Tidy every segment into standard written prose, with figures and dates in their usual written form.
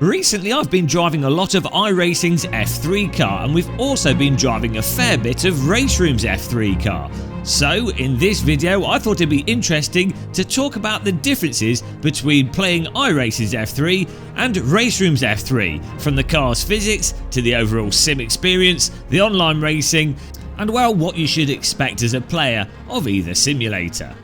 Recently I've been driving a lot of iRacing's F3 car, and we've also been driving a fair bit of RaceRoom's F3 car. So in this video I thought it'd be interesting to talk about the differences between playing iRacing's F3 and RaceRoom's F3, from the car's physics to the overall sim experience, the online racing, and well, what you should expect as a player of either simulator.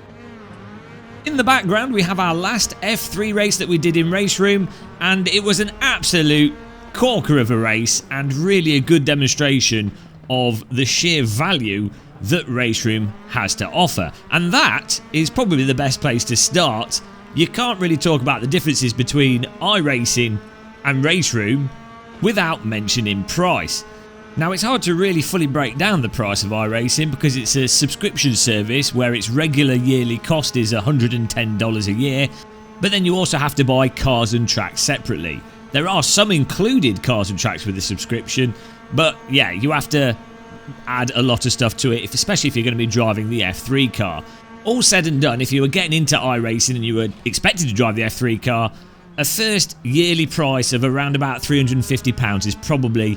In the background we have our last F3 race that we did in RaceRoom, and it was an absolute corker of a race and really a good demonstration of the sheer value that RaceRoom has to offer. And that is probably the best place to start. You can't really talk about the differences between iRacing and RaceRoom without mentioning price. Now, it's hard to really fully break down the price of iRacing because it's a subscription service where its regular yearly cost is $110 a year, but then you also have to buy cars and tracks separately. There are some included cars and tracks with the subscription, but yeah, you have to add a lot of stuff to it, especially if you're going to be driving the F3 car. All said and done, if you were getting into iRacing and you were expected to drive the F3 car, a first yearly price of around about £350 is probably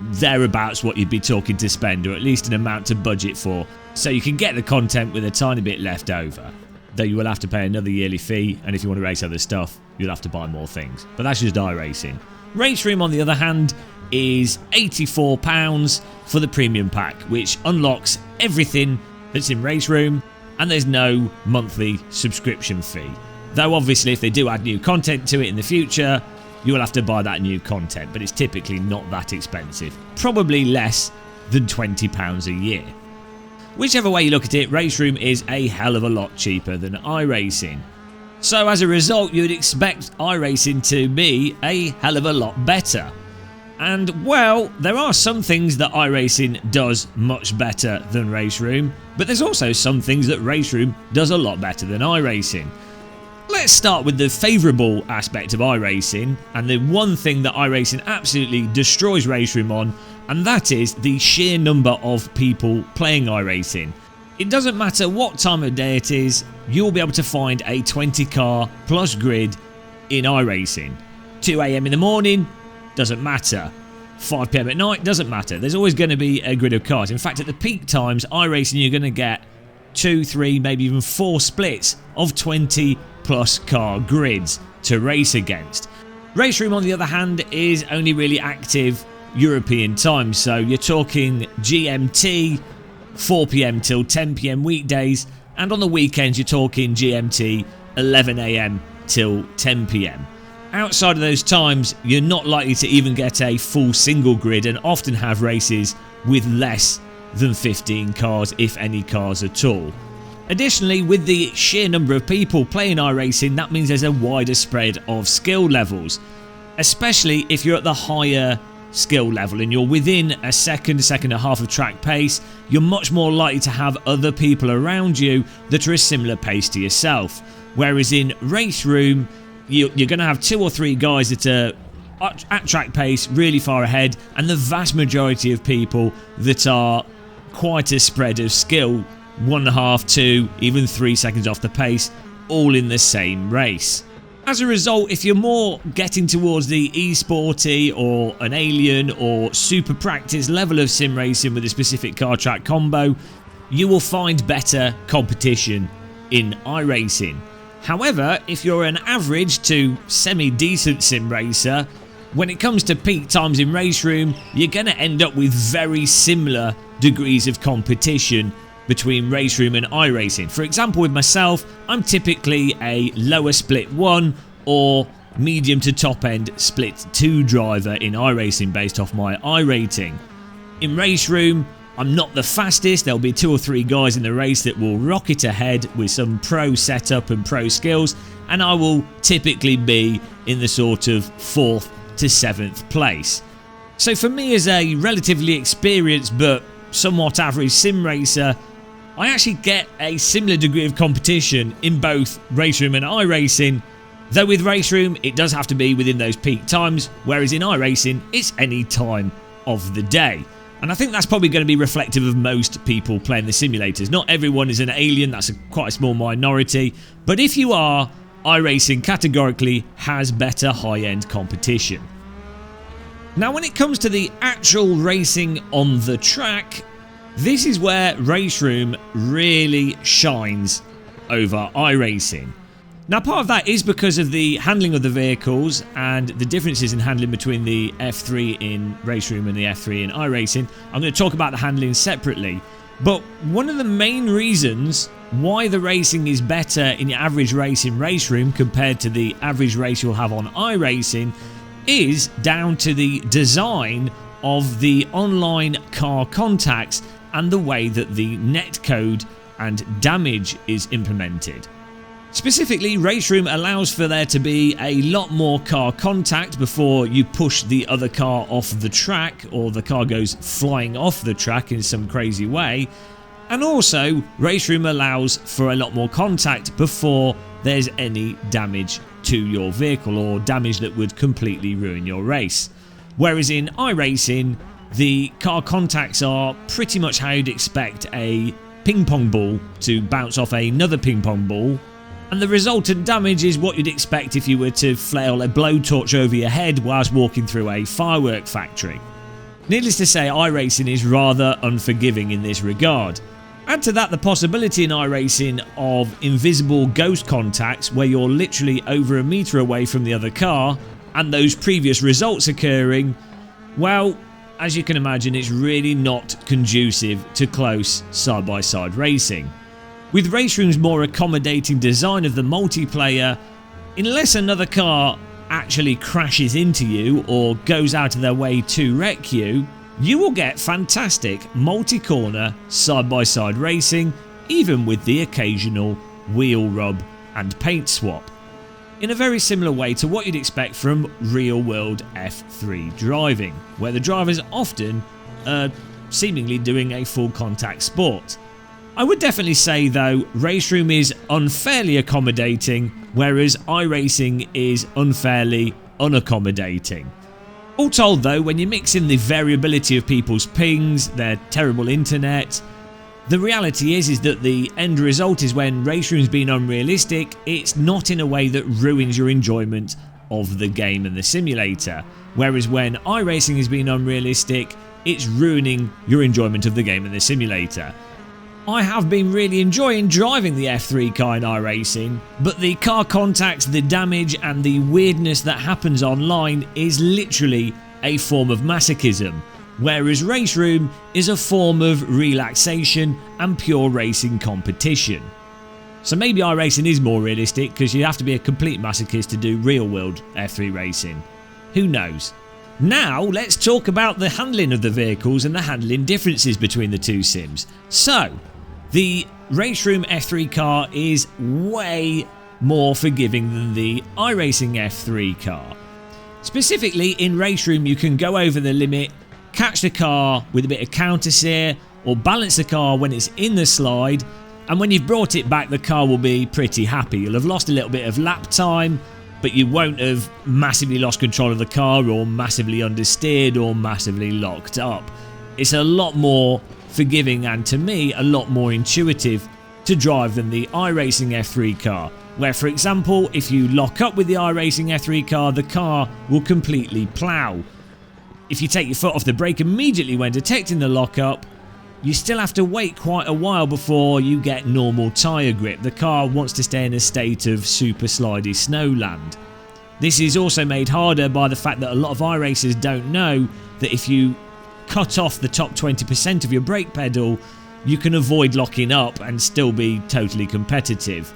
thereabouts what you'd be talking to spend, or at least an amount to budget for, so you can get the content with a tiny bit left over, though you will have to pay another yearly fee, and if you want to race other stuff you'll have to buy more things. But that's just iRacing. RaceRoom on the other hand is £84 for the premium pack, which unlocks everything that's in RaceRoom, and there's no monthly subscription fee, though obviously if they do add new content to it in the future you will have to buy that new content, but it's typically not that expensive, probably less than £20 a year. Whichever way you look at it, RaceRoom is a hell of a lot cheaper than iRacing. So as a result, you'd expect iRacing to be a hell of a lot better. And well, there are some things that iRacing does much better than RaceRoom, but there's also some things that RaceRoom does a lot better than iRacing. Let's start with the favourable aspect of iRacing, and the one thing that iRacing absolutely destroys RaceRoom on, and that is the sheer number of people playing iRacing. It doesn't matter what time of day it is, you'll be able to find a 20 car plus grid in iRacing. 2 AM in the morning, doesn't matter. 5 PM at night, doesn't matter. There's always going to be a grid of cars. In fact, at the peak times, iRacing, you're going to get 2, 3, maybe even 4 splits of 20 plus car grids to race against. RaceRoom on the other hand is only really active European time, so you're talking GMT 4 PM till 10 PM weekdays, and on the weekends you're talking GMT 11 AM till 10 PM. Outside of those times you're not likely to even get a full single grid, and often have races with less than 15 cars, if any cars at all. Additionally, with the sheer number of people playing iRacing, that means there's a wider spread of skill levels, especially if you're at the higher skill level and you're within a second and a half of track pace. You're much more likely to have other people around you that are a similar pace to yourself, whereas in RaceRoom you're going to have 2 or 3 guys that are at track pace really far ahead, and the vast majority of people that are quite a spread of skill, 1.5, 2, even 3 seconds off the pace, all in the same race. As a result, if you're more getting towards the esporty or an alien or super practice level of sim racing with a specific car track combo, you will find better competition in iRacing. However, if you're an average to semi-decent sim racer, when it comes to peak times in RaceRoom, you're going to end up with very similar degrees of competition between RaceRoom and iRacing. For example, with myself, I'm typically a lower split 1 or medium to top end split 2 driver in iRacing based off my iRating. In RaceRoom, I'm not the fastest. There'll be 2 or 3 guys in the race that will rocket ahead with some pro setup and pro skills, and I will typically be in the sort of 4th to 7th place. So for me, as a relatively experienced but somewhat average sim racer, I actually get a similar degree of competition in both RaceRoom and iRacing, though with RaceRoom it does have to be within those peak times, whereas in iRacing it's any time of the day. And I think that's probably going to be reflective of most people playing the simulators. Not everyone is an alien, that's quite a small minority, but if you are iRacing categorically has better high-end competition. Now when it comes to the actual racing on the track, this is where RaceRoom really shines over iRacing. Now part of that is because of the handling of the vehicles and the differences in handling between the F3 in RaceRoom and the F3 in iRacing. I'm going to talk about the handling separately, but one of the main reasons why the racing is better in your average race in RaceRoom compared to the average race you'll have on iRacing is down to the design of the online car contacts and the way that the netcode and damage is implemented. Specifically, RaceRoom allows for there to be a lot more car contact before you push the other car off the track or the car goes flying off the track in some crazy way. And also, RaceRoom allows for a lot more contact before there's any damage to your vehicle or damage that would completely ruin your race. Whereas in iRacing, the car contacts are pretty much how you'd expect a ping pong ball to bounce off another ping pong ball, and the resultant damage is what you'd expect if you were to flail a blowtorch over your head whilst walking through a firework factory. Needless to say, iRacing is rather unforgiving in this regard. Add to that the possibility in iRacing of invisible ghost contacts where you're literally over a metre away from the other car and those previous results occurring, well, as you can imagine, it's really not conducive to close side-by-side racing. With RaceRoom's more accommodating design of the multiplayer, unless another car actually crashes into you or goes out of their way to wreck you, you will get fantastic multi-corner side-by-side racing, even with the occasional wheel rub and paint swap, in a very similar way to what you'd expect from real-world F3 driving, where the drivers often are seemingly doing a full contact sport. I would definitely say though, RaceRoom is unfairly accommodating, whereas iRacing is unfairly unaccommodating. All told though, when you mix in the variability of people's pings, their terrible internet, the reality is that the end result is when RaceRoom's been unrealistic, it's not in a way that ruins your enjoyment of the game and the simulator. Whereas when iRacing has been unrealistic, it's ruining your enjoyment of the game and the simulator. I have been really enjoying driving the F3 car in iRacing, but the car contacts, the damage and the weirdness that happens online is literally a form of masochism, whereas RaceRoom is a form of relaxation and pure racing competition. So maybe iRacing is more realistic because you have to be a complete masochist to do real world F3 racing. Who knows? Now let's talk about the handling of the vehicles and the handling differences between the two sims. So, the RaceRoom F3 car is way more forgiving than the iRacing F3 car. Specifically, in RaceRoom you can go over the limit, catch the car with a bit of counter steer, or balance the car when it's in the slide, and when you've brought it back the car will be pretty happy. You'll have lost a little bit of lap time, but you won't have massively lost control of the car or massively understeered or massively locked up. It's a lot more forgiving and, to me, a lot more intuitive to drive than the iRacing F3 car, where, for example, if you lock up with the iRacing F3 car, the car will completely plough. If you take your foot off the brake immediately when detecting the lockup, you still have to wait quite a while before you get normal tyre grip. The car wants to stay in a state of super slidey snowland. This is also made harder by the fact that a lot of iRacers don't know that if you cut off the top 20% of your brake pedal, you can avoid locking up and still be totally competitive.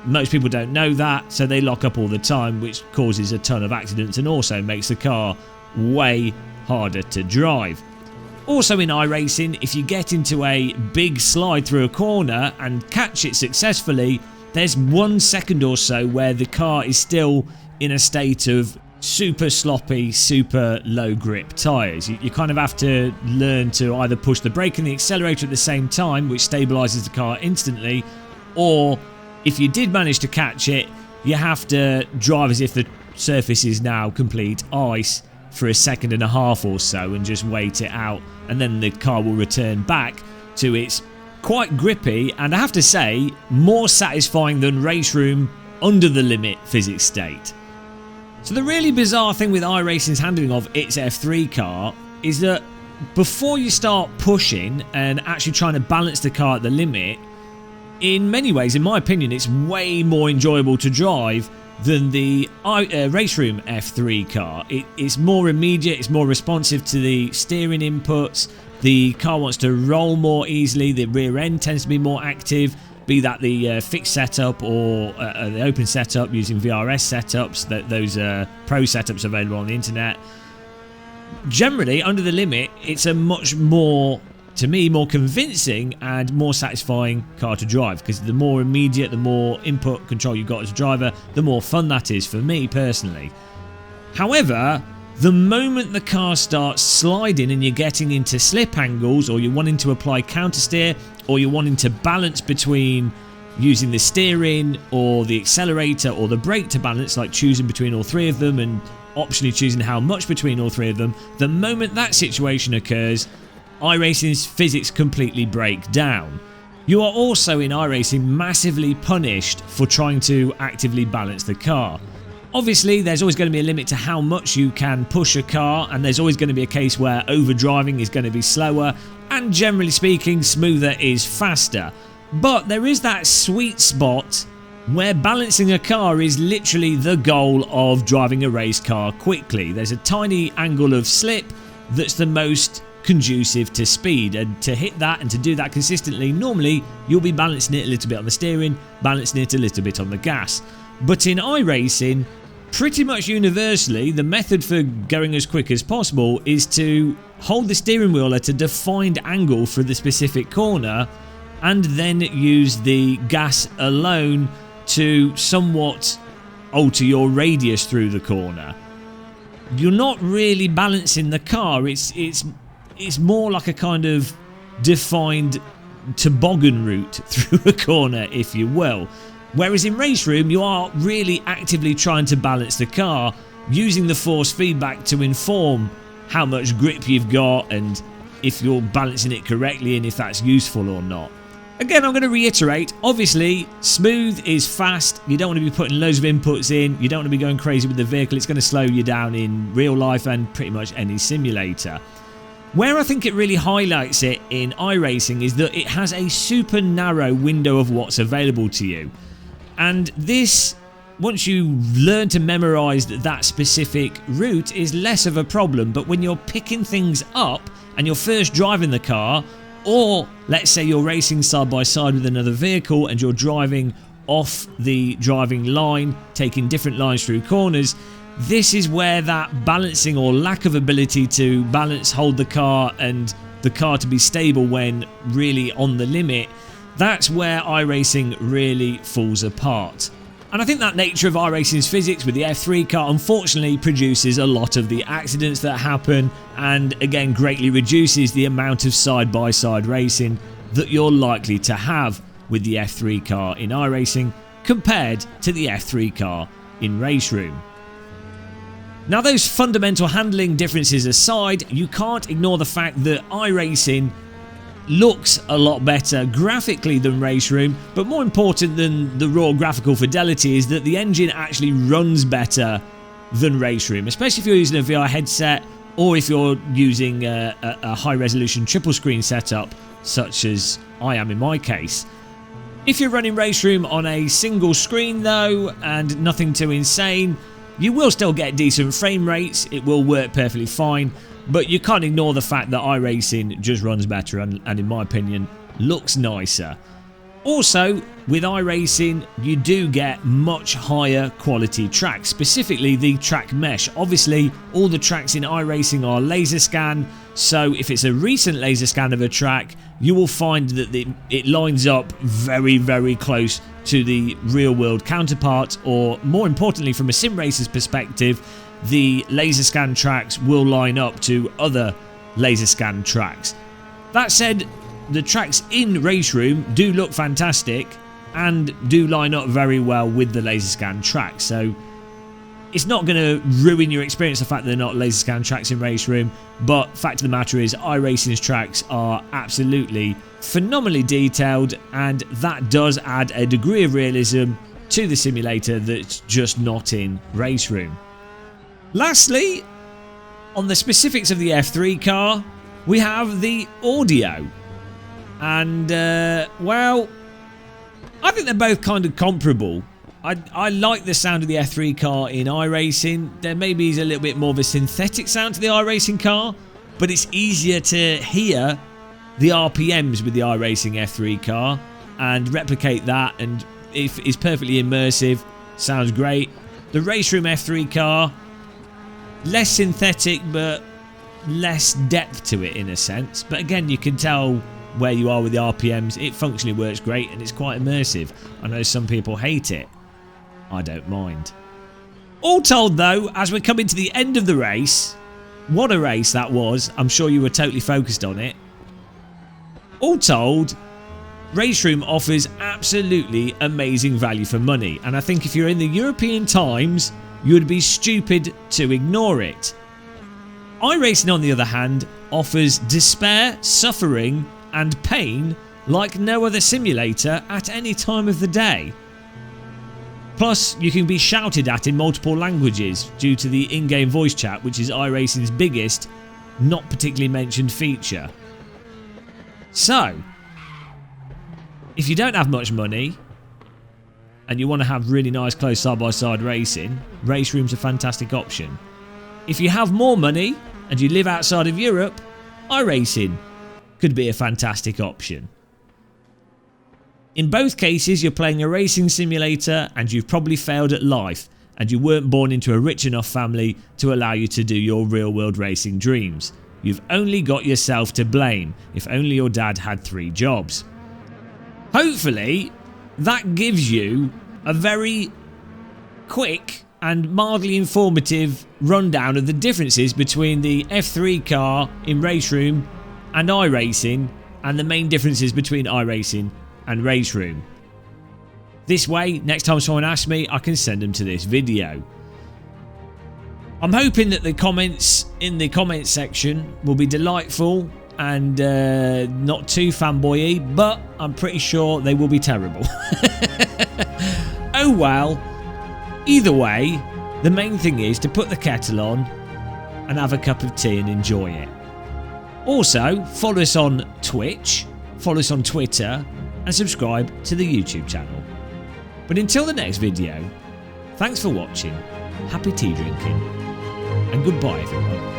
Most people don't know that, so they lock up all the time, which causes a ton of accidents and also makes the car way harder to drive. Also in iRacing, if you get into a big slide through a corner and catch it successfully, there's 1 second or so where the car is still in a state of super sloppy, super low grip tyres. You kind of have to learn to either push the brake and the accelerator at the same time, which stabilises the car instantly, or if you did manage to catch it, you have to drive as if the surface is now complete ice for a second and a half or so and just wait it out, and then the car will return back to its quite grippy and, I have to say, more satisfying than RaceRoom under the limit physics state. So the really bizarre thing with iRacing's handling of its F3 car is that before you start pushing and actually trying to balance the car at the limit, in many ways, in my opinion, it's way more enjoyable to drive than the RaceRoom F3 car. It's more immediate, it's more responsive to the steering inputs, the car wants to roll more easily, the rear end tends to be more active, be that the fixed setup or the open setup using VRS setups, those pro setups available on the internet. Generally, under the limit, it's a much more, to me, more convincing and more satisfying car to drive, because the more immediate, the more input control you've got as a driver, the more fun that is for me personally. However, the moment the car starts sliding and you're getting into slip angles, or you're wanting to apply counter steer, or you're wanting to balance between using the steering or the accelerator or the brake to balance, like choosing between all three of them and optionally choosing how much between all three of them, the moment that situation occurs, iRacing's physics completely break down. You are also in iRacing massively punished for trying to actively balance the car. Obviously, there's always going to be a limit to how much you can push a car, and there's always going to be a case where overdriving is going to be slower, and generally speaking, smoother is faster. But there is that sweet spot where balancing a car is literally the goal of driving a race car quickly. There's a tiny angle of slip that's the most conducive to speed, and to hit that and to do that consistently, normally you'll be balancing it a little bit on the steering, balancing it a little bit on the gas. But in iRacing, pretty much universally, the method for going as quick as possible is to hold the steering wheel at a defined angle for the specific corner, and then use the gas alone to somewhat alter your radius through the corner. You're not really balancing the car, it's more like a kind of defined toboggan route through a corner, if you will. Whereas in RaceRoom, you are really actively trying to balance the car, using the force feedback to inform how much grip you've got and if you're balancing it correctly and if that's useful or not. Again, I'm going to reiterate, obviously, smooth is fast. You don't want to be putting loads of inputs in. You don't want to be going crazy with the vehicle. It's going to slow you down in real life and pretty much any simulator. Where I think it really highlights it in iRacing is that it has a super narrow window of what's available to you. And this, once you learn to memorize that specific route, is less of a problem. But when you're picking things up and you're first driving the car, or let's say you're racing side by side with another vehicle and you're driving off the driving line, taking different lines through corners, this is where that balancing or lack of ability to balance, hold the car and the car to be stable when really on the limit, that's where iRacing really falls apart. And I think that nature of iRacing's physics with the F3 car unfortunately produces a lot of the accidents that happen, and again greatly reduces the amount of side-by-side racing that you're likely to have with the F3 car in iRacing compared to the F3 car in RaceRoom. Now, those fundamental handling differences aside, you can't ignore the fact that iRacing looks a lot better graphically than RaceRoom, but more important than the raw graphical fidelity is that the engine actually runs better than RaceRoom, especially if you're using a VR headset or if you're using a high resolution triple screen setup such as I am in my case. If you're running RaceRoom on a single screen though, and nothing too insane, you will still get decent frame rates, it will work perfectly fine, but you can't ignore the fact that iRacing just runs better and in my opinion looks nicer. Also, with iRacing you do get much higher quality tracks, specifically the track mesh. Obviously all the tracks in iRacing are laser scan, so if it's a recent laser scan of a track, you will find that it lines up very close to the real world counterpart, or more importantly from a sim racer's perspective, the laser scan tracks will line up to other laser scan tracks. That said, the tracks in RaceRoom do look fantastic and do line up very well with the laser scan tracks, so it's not going to ruin your experience the fact that they're not laser scan tracks in RaceRoom, but fact of the matter is iRacing's tracks are absolutely phenomenally detailed, and that does add a degree of realism to the simulator that's just not in RaceRoom. Lastly, on the specifics of the F3 car, we have the audio. And, well, I think they're both kind of comparable. I like the sound of the F3 car in iRacing. There maybe is a little bit more of a synthetic sound to the iRacing car, but it's easier to hear the RPMs with the iRacing F3 car and replicate that, and it's perfectly immersive. Sounds great. The RaceRoom F3 car, less synthetic but less depth to it in a sense, but again you can tell where you are with the RPMs. It functionally works great and it's quite immersive. I know some people hate it. I don't mind. All told though, as we're coming to the end of the race, what a race that was. I'm sure you were totally focused on it. All told, RaceRoom offers absolutely amazing value for money, and I think if you're in the European times, you would be stupid to ignore it. iRacing, on the other hand, offers despair, suffering and pain like no other simulator at any time of the day. Plus, you can be shouted at in multiple languages due to the in-game voice chat, which is iRacing's biggest, not particularly mentioned feature. So, if you don't have much money and you want to have really nice close side-by-side racing, RaceRoom's a fantastic option. If you have more money and you live outside of Europe, iRacing could be a fantastic option. In both cases, you're playing a racing simulator and you've probably failed at life and you weren't born into a rich enough family to allow you to do your real-world racing dreams. You've only got yourself to blame. If only your dad had 3 jobs. Hopefully, that gives you a very quick and mildly informative rundown of the differences between the F3 car in RaceRoom and iRacing, and the main differences between iRacing and RaceRoom. This way, next time someone asks me, I can send them to this video. I'm hoping that the comments in the comments section will be delightful and not too fanboy-y, but I'm pretty sure they will be terrible. Oh well, either way, the main thing is to put the kettle on and have a cup of tea and enjoy it. Also, follow us on Twitch, follow us on Twitter, and subscribe to the YouTube channel. But until the next video, thanks for watching, happy tea drinking, and goodbye everyone.